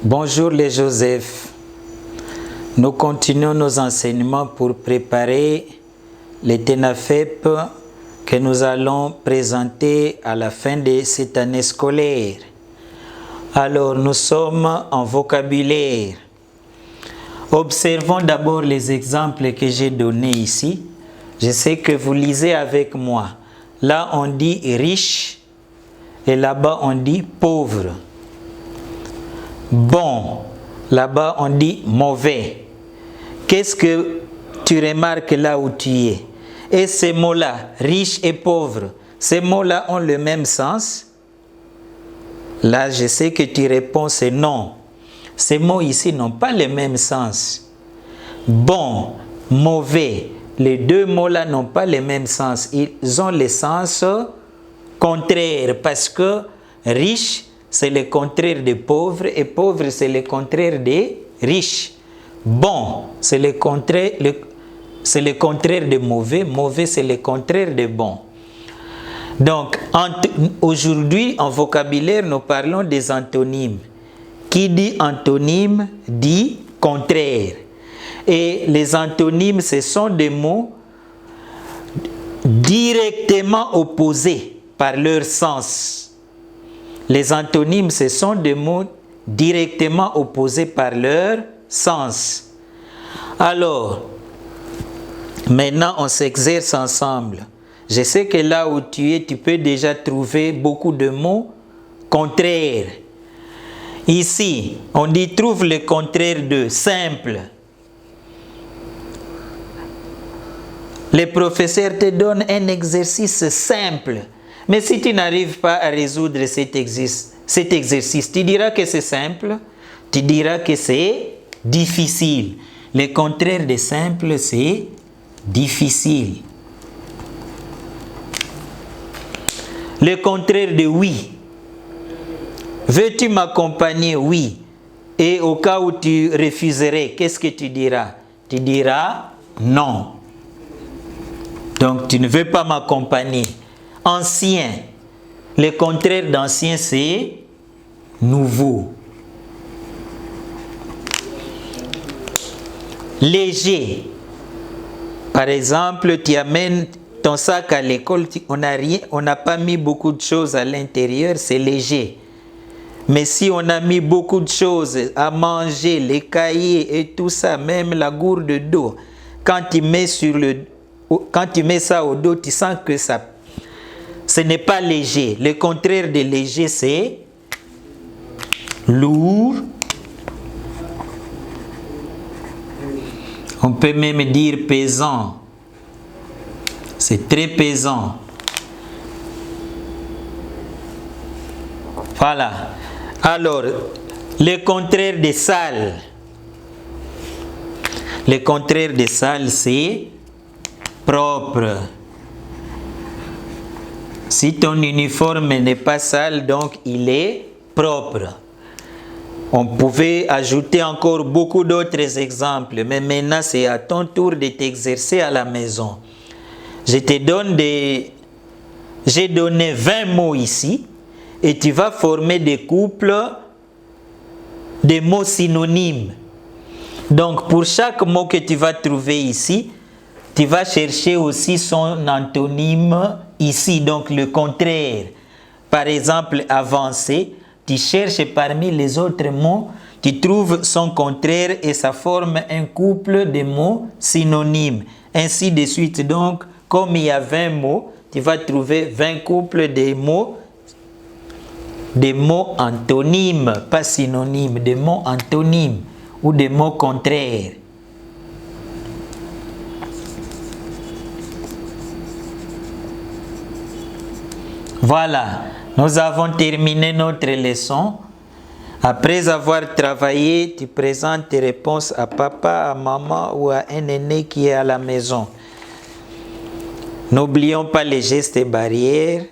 Bonjour les Joseph. Nous continuons nos enseignements pour préparer les TENAFEP que nous allons présenter à la fin de cette année scolaire. Alors, nous sommes en vocabulaire. Observons d'abord les exemples que j'ai donnés ici. Je sais que vous lisez avec moi. Là, on dit riche et là-bas, on dit pauvre. Bon, là-bas, on dit mauvais. Qu'est-ce que tu remarques là où tu es? Et ces mots-là, riche et pauvre, ces mots-là ont le même sens? Là, je sais que tu réponds c'est non. Ces mots ici n'ont pas le même sens. Bon, mauvais, les deux mots-là n'ont pas le même sens. Ils ont le sens contraire parce que riche, c'est le contraire de pauvre et pauvre, c'est le contraire de riche. Bon, c'est le contraire de mauvais. Mauvais, c'est le contraire de bon. Donc, aujourd'hui, en vocabulaire, nous parlons des antonymes. Qui dit antonyme dit contraire. Et les antonymes, ce sont des mots directement opposés par leur sens. Les antonymes, ce sont des mots directement opposés par leur sens. Alors, maintenant, on s'exerce ensemble. Je sais que là où tu es, tu peux déjà trouver beaucoup de mots contraires. Ici, on dit trouve le contraire de simple. Le professeur te donne un exercice simple. Mais si tu n'arrives pas à résoudre cet exercice, tu diras que c'est simple, tu diras que c'est difficile. Le contraire de simple, c'est difficile. Le contraire de oui. Veux-tu m'accompagner? Oui. Et au cas où tu refuserais, qu'est-ce que tu diras? Tu diras non. Donc tu ne veux pas m'accompagner. Ancien. Le contraire d'ancien, c'est nouveau. Léger. Par exemple, tu amènes ton sac à l'école, on n'a pas mis beaucoup de choses à l'intérieur, c'est léger. Mais si on a mis beaucoup de choses à manger, les cahiers et tout ça, même la gourde d'eau, quand tu mets ça au dos, tu sens que ce n'est pas léger. Le contraire de léger, c'est lourd. On peut même dire pesant. C'est très pesant. Voilà. Alors, le contraire de sale. Le contraire de sale, c'est propre. Si ton uniforme n'est pas sale, donc il est propre. On pouvait ajouter encore beaucoup d'autres exemples, mais maintenant c'est à ton tour de t'exercer à la maison. J'ai donné 20 mots ici et tu vas former des couples de mots synonymes. Donc pour chaque mot que tu vas trouver ici, tu vas chercher aussi son antonyme ici, donc le contraire. Par exemple, avancer, tu cherches parmi les autres mots, tu trouves son contraire et ça forme un couple de mots synonymes. Ainsi de suite. Donc, comme il y a 20 mots, tu vas trouver 20 couples de mots antonymes, pas synonymes, des mots antonymes ou des mots contraires. Voilà, nous avons terminé notre leçon. Après avoir travaillé, tu présentes tes réponses à papa, à maman ou à un aîné qui est à la maison. N'oublions pas les gestes barrières.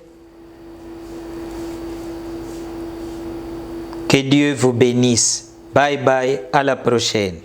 Que Dieu vous bénisse. Bye bye, à la prochaine.